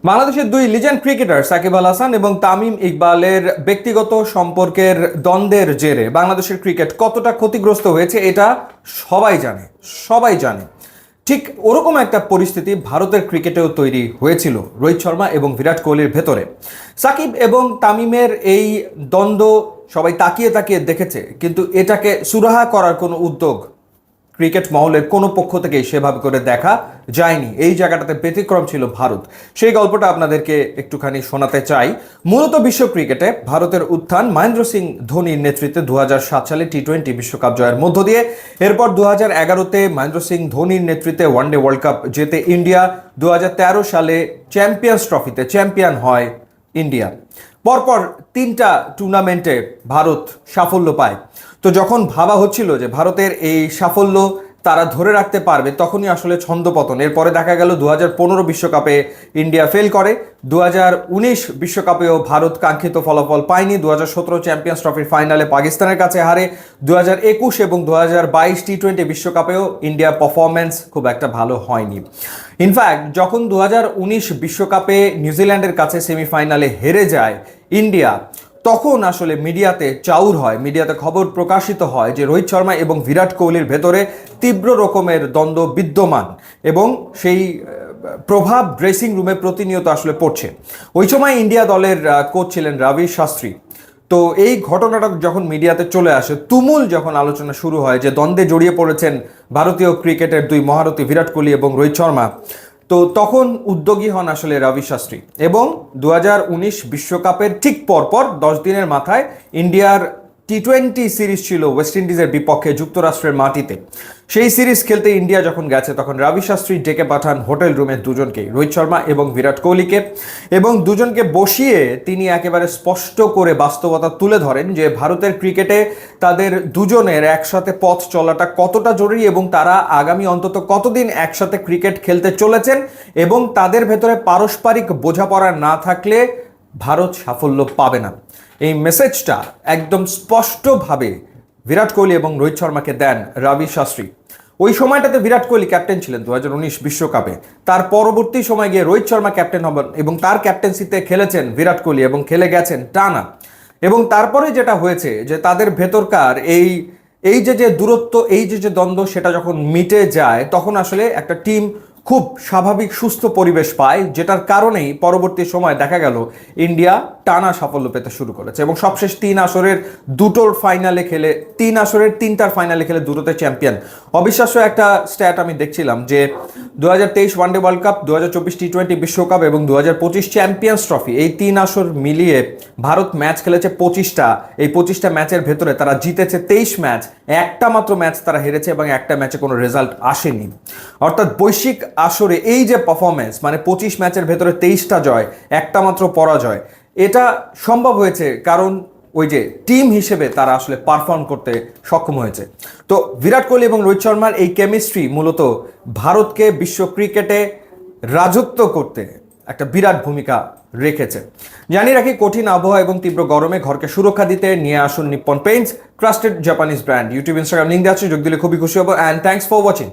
বাংলাদেশের দুই legend cricketer Shakib Al Hasan এবং তামিম ইকবালের ব্যক্তিগত সম্পর্কের দ্বন্দ্বের জেরে বাংলাদেশের ক্রিকেট কতটা ক্ষতিগ্রস্ত হয়েছে এটা সবাই জানে। সবাই জানে ঠিক ওরকম একটা পরিস্থিতি ভারতের ক্রিকেটেও তৈরি হয়েছিল রোহিত শর্মা এবং বিরাট কোহলির ভেতরে। সাকিব এবং তামিমের এই দ্বন্দ্ব সবাই তাকিয়ে তাকিয়ে দেখেছে, কিন্তু এটাকে সুরাহা করার কোনো উদ্যোগ ক্রিকেট মহলের কোনো পক্ষ থেকেই সেভাবে করে দেখা যায়নি। এই জায়গাটাতে ব্যতিক্রম ছিল ভারত। সেই গল্পটা আপনাদেরকে একটুখানি শোনাতে চাই। মূলত বিশ্ব ক্রিকেটে ভারতের উত্থান মহেন্দ্র সিং ধোনির নেতৃত্বে 2007 সালে টি-20 বিশ্বকাপ জয়ের মধ্য দিয়ে। এরপর 2011-তে মহেন্দ্র সিং ধোনির নেতৃত্বে ওয়ানডে ওয়ার্ল্ড কাপ জেতে ইন্ডিয়া। 2013 সালে চ্যাম্পিয়ন্স ট্রফিতে চ্যাম্পিয়ন হয় ইন্ডিয়া। পরপর তিনটা টুর্নামেন্টে ভারত সাফল্য পায়। তো যখন ভাবা হচ্ছিল যে ভারতের এই সাফল্য তারা ধরে রাখতে পারবে, তখনই আসলে ছন্দপতন। এরপরে দেখা গেল 2015 বিশ্বকাপে ইন্ডিয়া ফেল করে, 2019 বিশ্বকাপেও ভারত কাঙ্ক্ষিত ফলাফল পায়নি, 2017 চ্যাম্পিয়ন্স ট্রফির ফাইনালে পাকিস্তানের কাছে হারে, 2021 এবং 2022 টি-20 বিশ্বকাপেও ইন্ডিয়ার পারফরমেন্স খুব একটা ভালো হয়নি। ইনফ্যাক্ট যখন 2019 বিশ্বকাপে নিউজিল্যান্ডের কাছে সেমিফাইনালে হেরে যায় ইন্ডিয়া, তখন আসলে মিডিয়াতে চাউর হয়, মিডিয়াতে খবর প্রকাশিত হয় যে রোহিত শর্মা এবং বিরাট কোহলির ভেতরে তীব্র রকমের দ্বন্দ্ব বিদ্যমান এবং সেই প্রভাব ড্রেসিং রুমে প্রতিনিয়ত আসলে পড়ছে। ওই সময় ইন্ডিয়া দলের কোচ ছিলেন রবি শাস্ত্রী। তো এই ঘটনাটা যখন মিডিয়াতে চলে আসে, তুমুল যখন আলোচনা শুরু হয় যে দ্বন্দ্বে জড়িয়ে পড়েছেন ভারতীয় ক্রিকেটের দুই মহারথী বিরাট কোহলি এবং রোহিত শর্মা, তো তখন উদ্যোগী হন আসলে রবি শাস্ত্রী এবং 2019 বিশ্বকাপের ঠিক পরপর 10 দিনের মাথায় ইন্ডিয়ার টি-20 সিরিজ ছিল ওয়েস্ট ইন্ডিজের বিপক্ষে যুক্তরাষ্ট্রের মাটিতে। সেই সিরিজ খেলতে ইন্ডিয়া যখন গেছে, তখন রবি শাস্ত্রী ডেকে পাঠান হোটেল রুমে দুজনকে, রোহিত শর্মা এবং বিরাট কোহলিকে, এবং দুজনকে বসিয়ে তিনি একেবারে স্পষ্ট করে বাস্তবতা তুলে ধরেন যে ভারতের ক্রিকেটে তাদের দুজনের একসাথে পথ চলাটা কতটা জরুরি এবং তারা আগামী অন্তত কতদিন একসাথে ক্রিকেট খেলতে চলেছেন, এবং তাদের ভেতরে পারস্পরিক বোঝাপড়া না থাকলে ভারত সাফল্য পাবে না। এই মেসেজটা একদম স্পষ্টভাবে বিরাট কোহলি এবং রোহিত শর্মাকে দেন রবি শাস্ত্রী। ওই সময়টাতে বিরাট কোহলি ক্যাপ্টেন ছিলেন 2019 বিশ্বকাপে। তার পরবর্তী সময় গিয়ে রোহিত শর্মা ক্যাপ্টেন হবেন এবং তার ক্যাপ্টেন্সিতে খেলেছেন বিরাট কোহলি এবং খেলে গেছেন টানা। এবং তারপরে যেটা হয়েছে যে তাদের ভেতরকার এই যে দূরত্ব, এই যে দ্বন্দ্ব, সেটা যখন মিটে যায়, তখন আসলে একটা টিম খুব স্বাভাবিক সুস্থ পরিবেশ পায়, যেটার কারণেই পরবর্তী সময় দেখা গেল ইন্ডিয়া টানা সাফল্য পেতে শুরু করেছে এবং সবশেষ 3 আসরের দুটোর ফাইনালে খেলে 3 আসরের 3টার ফাইনালে খেলে দুটোতে চ্যাম্পিয়ন। অবিশ্বাস্য একটা স্ট্যাট আমি দেখছিলাম যে 2023 ওয়ানডে ওয়ার্ল্ড কাপ, 2024 টি-20 বিশ্বকাপ এবং 2025 চ্যাম্পিয়ন্স ট্রফি, এই 3 আসর মিলিয়ে ভারত ম্যাচ খেলেছে 25টা। এই 25টা ম্যাচের ভেতরে তারা জিতেছে 23 ম্যাচ, একটা মাত্র ম্যাচ তারা হেরেছে এবং একটা ম্যাচে কোনো রেজাল্ট আসেনি। অর্থাৎ বৈশ্বিক আসরে এই যে পারফরমেন্স, মানে 25 ম্যাচের ভেতরে 23টা জয়, একটা মাত্র পরাজয়, এটা সম্ভব হয়েছে কারণ ওই যে টিম হিসেবে তারা আসলে পারফর্ম করতে সক্ষম হয়েছে। তো বিরাট কোহলি এবং রোহিত শর্মার এই কেমিস্ট্রি মূলত ভারতকে বিশ্ব ক্রিকেটে রাজত্ব করতে একটা বিরাট ভূমিকা রেখেছে। জানিয়ে রাখি, কঠিন আবহাওয়া এবং তীব্র গরমে ঘরকে সুরক্ষা দিতে নিয়ে আসুন Nippon Paints, trusted Japanese brand. YouTube, Instagram link দেওয়া আছে, যোগ দিলে খুবই খুশি হবো। And thanks for watching.